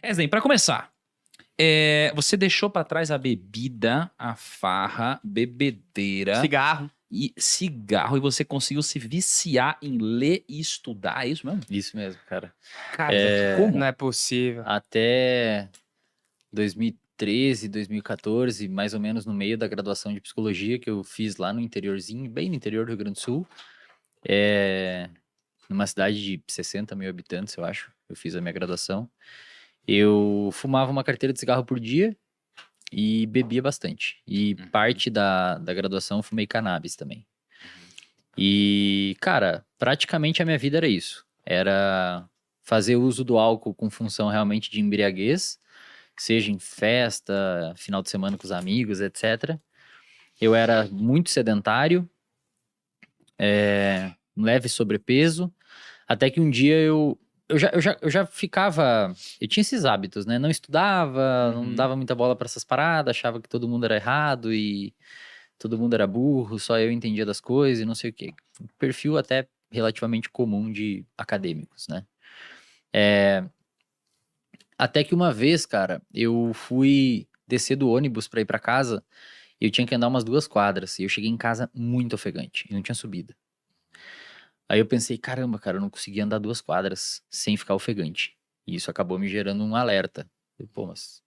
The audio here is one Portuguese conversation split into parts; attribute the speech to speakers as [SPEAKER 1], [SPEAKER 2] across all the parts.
[SPEAKER 1] Eslen, pra começar, você deixou pra trás a bebida, a farra, bebedeira
[SPEAKER 2] Cigarro.
[SPEAKER 1] e cigarro e você conseguiu se viciar em ler e estudar, é isso mesmo?
[SPEAKER 3] Isso mesmo, cara.
[SPEAKER 1] Cara, como?
[SPEAKER 2] Não é possível.
[SPEAKER 3] Até 2013, 2014, mais ou menos no meio da graduação de psicologia que eu fiz lá no interiorzinho, bem no interior do Rio Grande do Sul, numa cidade de 60 mil habitantes, eu acho. Eu fiz a minha graduação. Eu fumava uma carteira de cigarro por dia e bebia bastante. E parte da graduação eu fumei cannabis também. E, cara, praticamente a minha vida era isso. Era fazer uso do álcool com função realmente de embriaguez, seja em festa, final de semana com os amigos, etc. Eu era muito sedentário, um leve sobrepeso, até que um dia eu já ficava. Eu tinha esses hábitos, né? Não estudava, não dava muita bola pra essas paradas, achava que todo mundo era errado e todo mundo era burro, só eu entendia das coisas e não sei o quê. Um perfil até relativamente comum de acadêmicos, né? Até que uma vez, cara, eu fui descer do ônibus pra ir pra casa e eu tinha que andar umas 2 quadras. E eu cheguei em casa muito ofegante e não tinha subida. Aí eu pensei, caramba, cara, eu não consegui andar 2 quadras sem ficar ofegante. E isso acabou me gerando um alerta. Eu, pô, mas,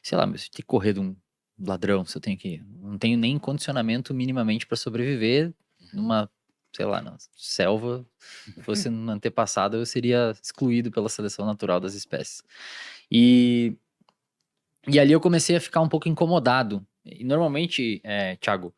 [SPEAKER 3] sei lá, mas se eu tenho que correr de um ladrão, se eu tenho que. Não tenho nem condicionamento minimamente pra sobreviver numa, sei lá, na selva. Se fosse no antepassado, eu seria excluído pela seleção natural das espécies. E, e ali eu comecei a ficar um pouco incomodado. E normalmente, Thiago,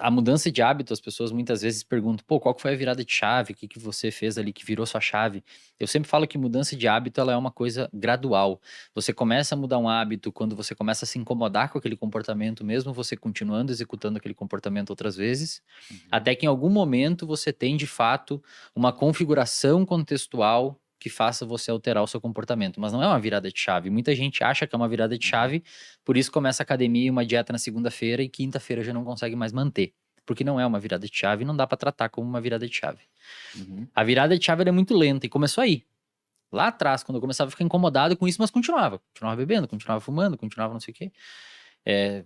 [SPEAKER 3] a mudança de hábito, as pessoas muitas vezes perguntam, pô, qual que foi a virada de chave? O que que você fez ali que virou sua chave? Eu sempre falo que mudança de hábito, ela é uma coisa gradual. Você começa a mudar um hábito quando você começa a se incomodar com aquele comportamento, mesmo você continuando executando aquele comportamento outras vezes, até que em algum momento você tem, de fato, uma configuração contextual que faça você alterar o seu comportamento. Mas não é uma virada de chave. Muita gente acha que é uma virada de chave, por isso começa a academia e uma dieta na segunda-feira e quinta-feira já não consegue mais manter. Porque não é uma virada de chave e não dá pra tratar como uma virada de chave. A virada de chave ela é muito lenta e começou aí. Lá atrás, quando eu começava a ficar incomodado com isso, mas continuava. Continuava bebendo, continuava fumando, continuava não sei o quê.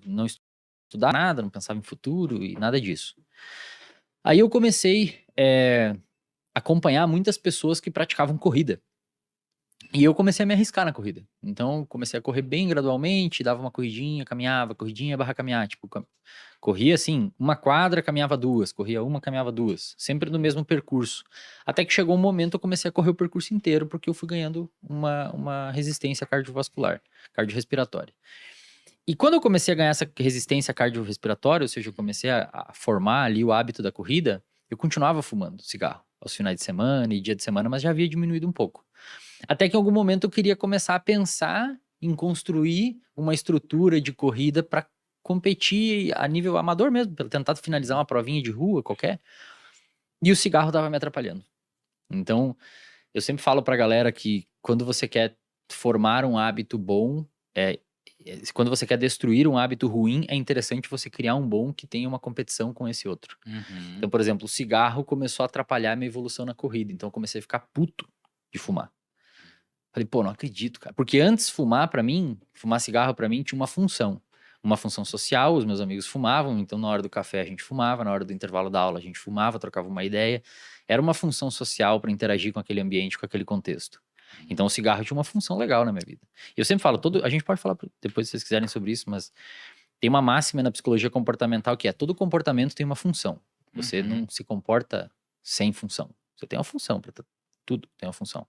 [SPEAKER 3] Não estudava nada, não pensava em futuro e nada disso. Aí eu comecei a acompanhar muitas pessoas que praticavam corrida. E eu comecei a me arriscar na corrida. Então, comecei a correr bem gradualmente, dava uma corridinha, caminhava, corridinha barra caminhar. Tipo, corria assim, 1 quadra, caminhava 2, corria 1, caminhava 2. Sempre no mesmo percurso. Até que chegou um momento eu comecei a correr o percurso inteiro, porque eu fui ganhando uma resistência cardiovascular, cardiorrespiratória. E quando eu comecei a ganhar essa resistência cardiorrespiratória, ou seja, eu comecei a formar ali o hábito da corrida, eu continuava fumando cigarro aos finais de semana e dia de semana, mas já havia diminuído um pouco. Até que em algum momento eu queria começar a pensar em construir uma estrutura de corrida para competir a nível amador mesmo, para tentar finalizar uma provinha de rua qualquer. E o cigarro estava me atrapalhando. Então, eu sempre falo pra galera que quando você quer formar um hábito bom, quando você quer destruir um hábito ruim, é interessante você criar um bom que tenha uma competição com esse outro. Então, por exemplo, o cigarro começou a atrapalhar a minha evolução na corrida. Então, eu comecei a ficar puto de fumar. Falei, pô, não acredito, cara. Porque antes fumar cigarro pra mim tinha uma função. Uma função social, os meus amigos fumavam, então na hora do café a gente fumava, na hora do intervalo da aula a gente fumava, trocava uma ideia. Era uma função social pra interagir com aquele ambiente, com aquele contexto. Então o cigarro tinha uma função legal na minha vida. E eu sempre falo, a gente pode falar depois se vocês quiserem sobre isso, mas tem uma máxima na psicologia comportamental que é todo comportamento tem uma função. Você não se comporta sem função. Você tem uma função para tudo, tem uma função.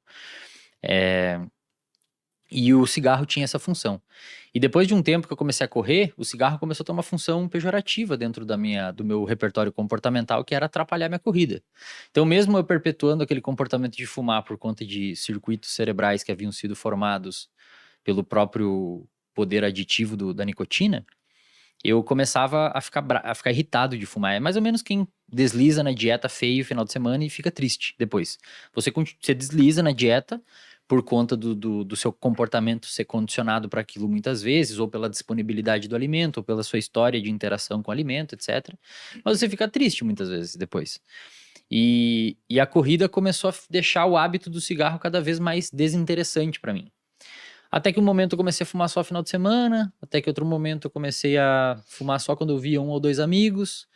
[SPEAKER 3] E o cigarro tinha essa função. E depois de um tempo que eu comecei a correr, o cigarro começou a ter uma função pejorativa dentro do meu repertório comportamental, que era atrapalhar minha corrida. Então, mesmo eu perpetuando aquele comportamento de fumar por conta de circuitos cerebrais que haviam sido formados pelo próprio poder aditivo da nicotina, eu começava a ficar irritado de fumar. É mais ou menos quem desliza na dieta feio no final de semana e fica triste depois. Você desliza na dieta por conta do seu comportamento ser condicionado para aquilo muitas vezes, ou pela disponibilidade do alimento, ou pela sua história de interação com o alimento, etc. Mas você fica triste muitas vezes depois. E a corrida começou a deixar o hábito do cigarro cada vez mais desinteressante para mim. Até que um momento eu comecei a fumar só final de semana, até que outro momento eu comecei a fumar só quando eu via 1 ou 2 amigos,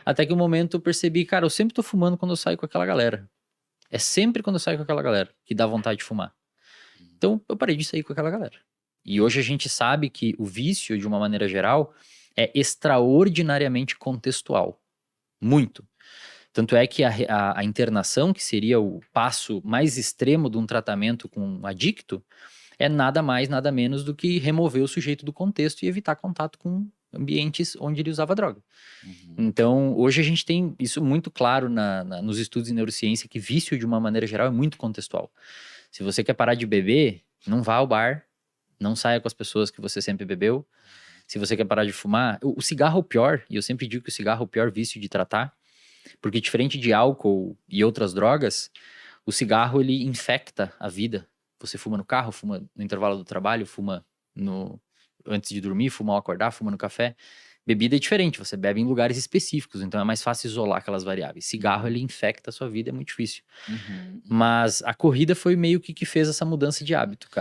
[SPEAKER 3] até que um momento eu percebi, cara, eu sempre tô fumando quando eu saio com aquela galera. É sempre quando eu saio com aquela galera que dá vontade de fumar. Então eu parei de sair com aquela galera. E hoje a gente sabe que o vício, de uma maneira geral, é extraordinariamente contextual. Muito. Tanto é que a internação, que seria o passo mais extremo de um tratamento com um adicto, é nada mais, nada menos do que remover o sujeito do contexto e evitar contato com ambientes onde ele usava droga. Então, hoje a gente tem isso muito claro nos estudos em neurociência, que vício, de uma maneira geral, é muito contextual. Se você quer parar de beber, não vá ao bar, não saia com as pessoas que você sempre bebeu. Se você quer parar de fumar, o cigarro é o pior, e eu sempre digo que o cigarro é o pior vício de tratar, porque diferente de álcool e outras drogas, o cigarro ele infecta a vida. Você fuma no carro, fuma no intervalo do trabalho, fuma antes de dormir, fuma ao acordar, fuma no café. Bebida é diferente, você bebe em lugares específicos, então é mais fácil isolar aquelas variáveis. Cigarro, ele infecta a sua vida, é muito difícil. Mas a corrida foi meio que fez essa mudança de hábito, cara.